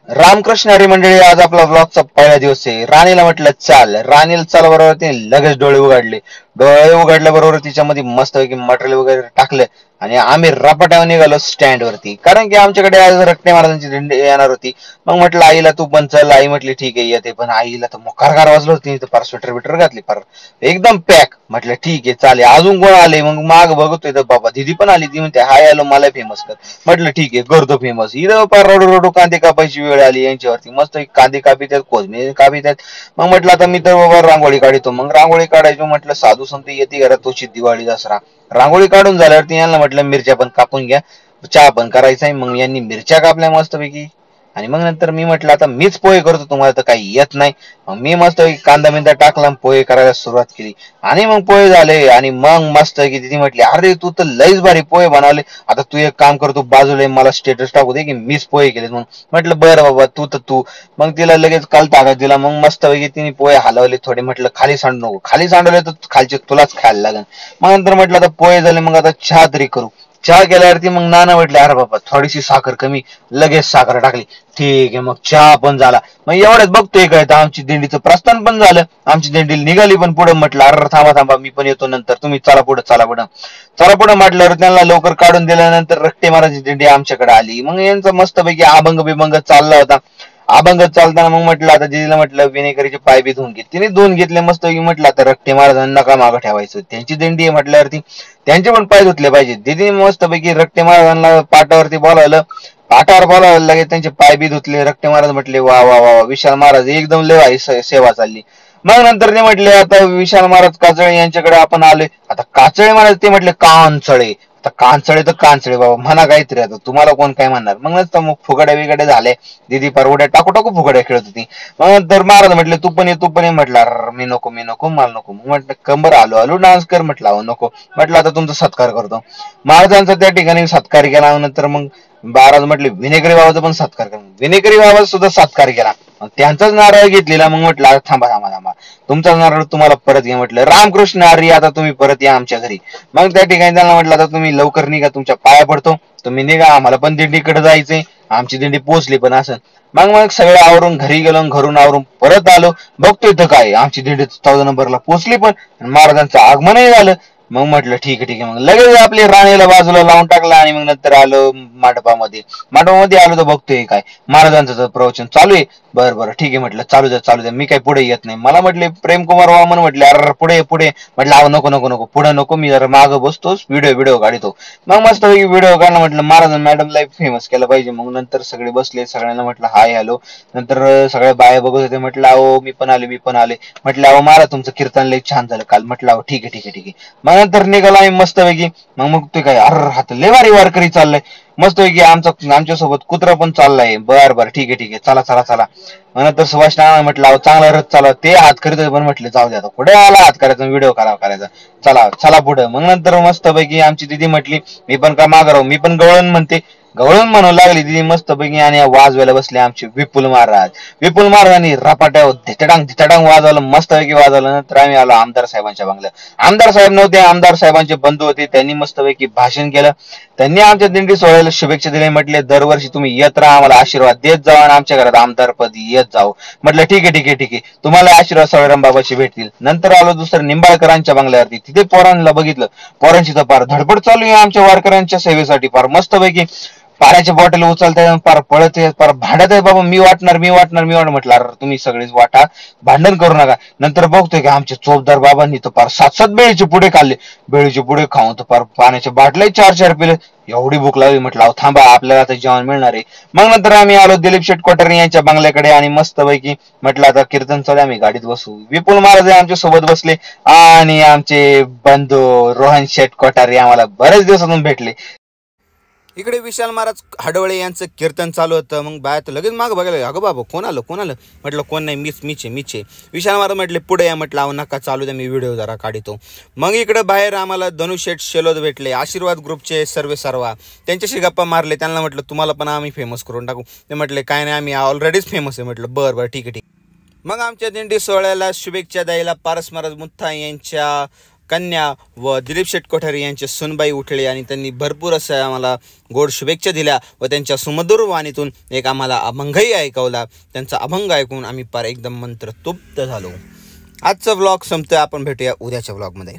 रामकृष्ण हरी मंडळी, आज आपला ब्लॉगचा पहिला दिवस आहे. राणीला म्हटलं चाल, राणीला चाल बरोबर तिने लगेच डोळे उघडले. डोळे उघडल्याबरोबर तिच्यामध्ये मस्तपैकी मटेरियल वगैरे टाकलं आणि आम्ही रपाट्यावर निघालो स्टँड वरती, कारण की आमच्याकडे आज रट्टे महाराजांची दिंडी येणार होती. मग म्हटलं आईला तू पण चल. आई म्हटली ठीक आहे येते, पण आईला तर मोकार वाजलो होती, पार स्वेटर बिटर घातली, पार एकदम पॅक. म्हटलं ठीक आहे चालेल. अजून कोण आले? मग माग बघतोय तर बाबा दिदी पण आली. ती म्हणते हाय आलो मला फेमस कर. म्हटलं ठीक आहे करतो फेमस. इथं पार रडू रडू कांदे कापायची वेळ आली यांच्यावरती. मस्त एक कांदे कापित आहेत, कोथमीर कापित आहेत. मग म्हटलं आता मी तर बाबा रांगोळी काढतो. मग रांगोळी काढायचो. म्हटलं साधू संत येते घरात, तुझी दिवाळी दसरा. रांगोळी काढून झाल्यावरती यांना म्हटलं मिरच्या पण कापून घ्या, चहा पण करायचा आहे. मग यांनी मिरच्या कापल्या मस्तपैकी. आणि मग नंतर मी म्हटलं आता मीच पोहे करतो, तुम्हाला तर काही येत नाही. मग मी मस्त कांदा बिंदा टाकला, पोहे करायला सुरुवात केली. आणि मग पोहे झाले. आणि मग मस्त की तिथे म्हटली अरे तू तर लईच भारी पोहे बनवले. आता तू एक काम करतो बाजूला मला स्टेटस टाकू दे की मीच पोहे केले. मग म्हटलं बरं बाबा तू तर तू. मग तिला लगेच काल ताब्यात दिला. मग मस्त पैकी तिने पोहे हलवले थोडे. म्हटलं खाली सांडू नको, खाली सांडवले तर खालचे तुलाच खायला लागेल. मग नंतर म्हटलं आता पोहे झाले, मग आता चहा तरी करू. चहा केल्यावरती मग नाना म्हटले अरे बाबा थोडीशी साखर कमी. लगेच साखर टाकली. ठीक आहे, मग चहा पण झाला. मग एवढ्याच बघतोय काय तर आमची दिंडीचं प्रस्थान पण झालं. आमची दिंडी निघाली पण पुढे. म्हटलं अरे थांबा थांबा मी पण येतो नंतर, तुम्ही चला पुढे चला पुढे चला पुढे म्हटल्यावर त्यांना लवकर काढून दिल्यानंतर रट्टे महाराजची दिंडी आमच्याकडे आली. मग यांचा मस्तपैकी अभंग बिभंग चालला होता. अभंग चालताना मग म्हटलं आता दिदीला म्हटलं विनेकरीचे पाय बी धुवून घे. तिने धुवून घेतले मस्त. म्हटलं आता रट्टे महाराजांना नका मागं ठेवायचं, त्यांची दिंडी आहे म्हटल्यावरती त्यांचे पण पाय धुतले पाहिजे. दिदीने मस्तपैकी रट्टे महाराजांना पाटावरती बोलावलं. पाटावर बोलावलं, लगेच त्यांचे पाय बी धुतले. रट्टे महाराज म्हटले वा वा वा विशाल महाराज एकदम लय सेवा चालली. मग नंतर ते म्हटले आता विशाल महाराज काजळे यांच्याकडे आपण आले. आता काचळे महाराज ते म्हटले कांचळे. आता कांचळे तर कांचळे बाबा म्हणा काहीतरी, आता तुम्हाला कोण काय म्हणणार. मग नंतर मग फुगड्या बिगड्या झाले. दिदी परवड्या टाकू टाकू फुगड्या खेळत होती. मग नंतर महाराज म्हटले तू पण ये तू पण ये. म्हटलं मी नको मी नको मला नको. मग म्हटलं कंबर आलो आलो डान्स कर. म्हटलं अहो नको. म्हटलं आता तुमचा सत्कार करतो. महाराजांचा त्या ठिकाणी सत्कार केला. नंतर मग महाराज म्हटले विनेकरी बाबाचा पण सत्कार करा. विनेकरी बाबा सुद्धा सत्कार केला. त्यांचाच नारळ घेतलेला. मग म्हटलं थांबा थांबा थांबा, तुमचा नारळ तुम्हाला परत घ्या. म्हटलं रामकृष्ण हरी आता तुम्ही परत या आमच्या घरी. मग त्या ठिकाणी त्यांना म्हटलं आता तुम्ही लवकर निघा, तुमच्या पाया पडतो. तुम्ही निघा, आम्हाला पण दिंडीकडे जायचंय. आमची दिंडी पोहोचली पण असं. मग मग सगळं आवरून घरी गेलो. घरून आवरून परत आलो. बघतोय तर काय आमची दिंडी 14 नंबरला पोहोचली पण, महाराजांचं आगमनही झालं. मग म्हटलं ठीक आहे ठीक आहे. मग लगेच आपली राणीला बाजूला लावून टाकला. आणि मग नंतर आलो मंडपामध्ये. मंडपामध्ये आलो तर बघतोय काय महाराजांचं प्रवचन चालू आहे. बरं बरं ठीक आहे म्हटलं चालू द्या चालू द्या, मी काही पुढे येत नाही. मला म्हटले प्रेमकुमार वामन म्हटले अरे पुढे पुढे. म्हटलं अहो नको नको नको पुढे नको, मी जरा मागं बसतो व्हिडिओ व्हिडिओ काढतो. मग मस्त व्हिडिओ काढला. म्हटलं महाराज मॅडमला फेमस केलं पाहिजे. मग नंतर सगळे बसले, सगळ्यांना म्हटलं हाय हॅलो. नंतर सगळ्या बाया बघत होते. म्हटलं अहो मी पण आले मी पण आले. म्हटलं अहो महाराज तुमचं कीर्तन लय छान झालं काल. म्हटलं अहो ठीक आहे ठीक आहे ठीक आहे. मग नंतर निघाला आम्ही मस्तपैकी. मग ते काय अर हात लय भारी वारकरी चाललंय मस्तपैकी. आमच्यासोबत कुत्रा पण चाललाय. बर बर ठीक आहे ठीक आहे चला चला चला. मग नंतर सुभाष नाना म्हटलं अहो चांगला रथ चालवा. ते हात करीत होते पण म्हटले जाऊ द्या, पुढे आला हात करायचा व्हिडिओ करायचा. चला चला पुढे. मग नंतर मस्तपैकी आमची दिदी म्हटली मी पण का माग राहू, मी पण गवळण म्हणते. गवळण म्हणू लागली दिदी मस्तपैकी. आणि वाजवायला बसले आमचे विपुल महाराज. विपुल महाराजांनी रपाट्यावर धिटाडांग धिटाडांग वाजवलं, मस्तपैकी वाजवलं. नंतर आम्ही आलो आमदार साहेबांच्या बंगल्यात. आमदार साहेब नव्हते, आमदार साहेबांचे बंधू होते. त्यांनी मस्तपैकी भाषण केलं. त्यांनी आमच्या दिंडी सोहळ्याला शुभेच्छा दिल्या. म्हटले दरवर्षी तुम्ही येत राहा, आम्हाला आशीर्वाद देत जावा आणि आमच्या घरात आमदारपदी येत जाऊ. म्हटलं ठीक आहे ठीक आहे ठीक आहे, तुम्हाला आशीर्वाद सावळराम बाबाशी भेटतील. नंतर आलो दुसरं निंबाळकरांच्या बंगल्यावरती. तिथे पोरांना बघितलं. पोरांची तर फार धडपड चालू आहे आमच्या वारकऱ्यांच्या सेवेसाठी. फार मस्तपैकी पाण्याच्या बॉटल उचलताय, फार पळत आहे, फार भांडत आहे. बाबा मी वाटणार मी वाटणार मी वाटणार. म्हटलं अरे तुम्ही सगळेच वाटा, भांडण करू नका. नंतर बघतोय की आमच्या चोपदार बाबांनी तर फार 7-7 बेळीचे पुढे खाल्ले. बेळीचे पुढे खाऊन तर फार पाण्याच्या बाटल्या 4-4 पिले. एवढी भूक लागली. म्हटलं अहो थांबा आपल्याला आता जेवण मिळणार आहे. मग नंतर आम्ही आलो दिलीप शेठ कोठारी यांच्या बंगल्याकडे. आणि मस्तपैकी म्हटलं आता कीर्तन चालू आम्ही गाडीत बसू. विपुल महाराज आमच्या सोबत बसले. आणि आमचे बंधू रोहन शेठ कोठारी आम्हाला बरेच दिवसातून भेटले. इकडे विशाल महाराज हडवळे यांचं कीर्तन चालू होतं. मग बाया तर लगेच मागं बघायला अगं बाबा कोण आलं कोण आलं. म्हटलं कोण नाही मीचे. विशाल महाराज म्हटले पुढे या. म्हटलं अहो नका चालू द्या, मी व्हिडिओ जरा काढतो. मग इकडे बाहेर आम्हाला धनुशेठ शेलोद भेटले, आशीर्वाद ग्रुपचे सर्वा. त्यांच्याशी गप्पा मारले. त्यांना म्हटलं तुम्हाला पण आम्ही फेमस करून टाकू. ते म्हटले काय नाही आम्ही ऑलरेडीच फेमस आहे. म्हटलं बरं बरं ठीक आहे ठीक. मग आमच्या दिंडी सोहळ्याला शुभेच्छा द्यायला पारस महाराज मुथा यांच्या कन्या व दिलीप शेट कोठारी यांचे सुनबाई उठले आणि त्यांनी भरपूर असं आम्हाला गोड शुभेच्छा दिल्या व त्यांच्या सुमधुर वाणीतून एक आम्हाला अभंगही ऐकवला. त्यांचा अभंग ऐकून आम्ही पार एकदम मंत्रतुप्त झालो. आजचा व्लॉग संपतोय. आपण भेटूया उद्याच्या व्लॉगमध्ये.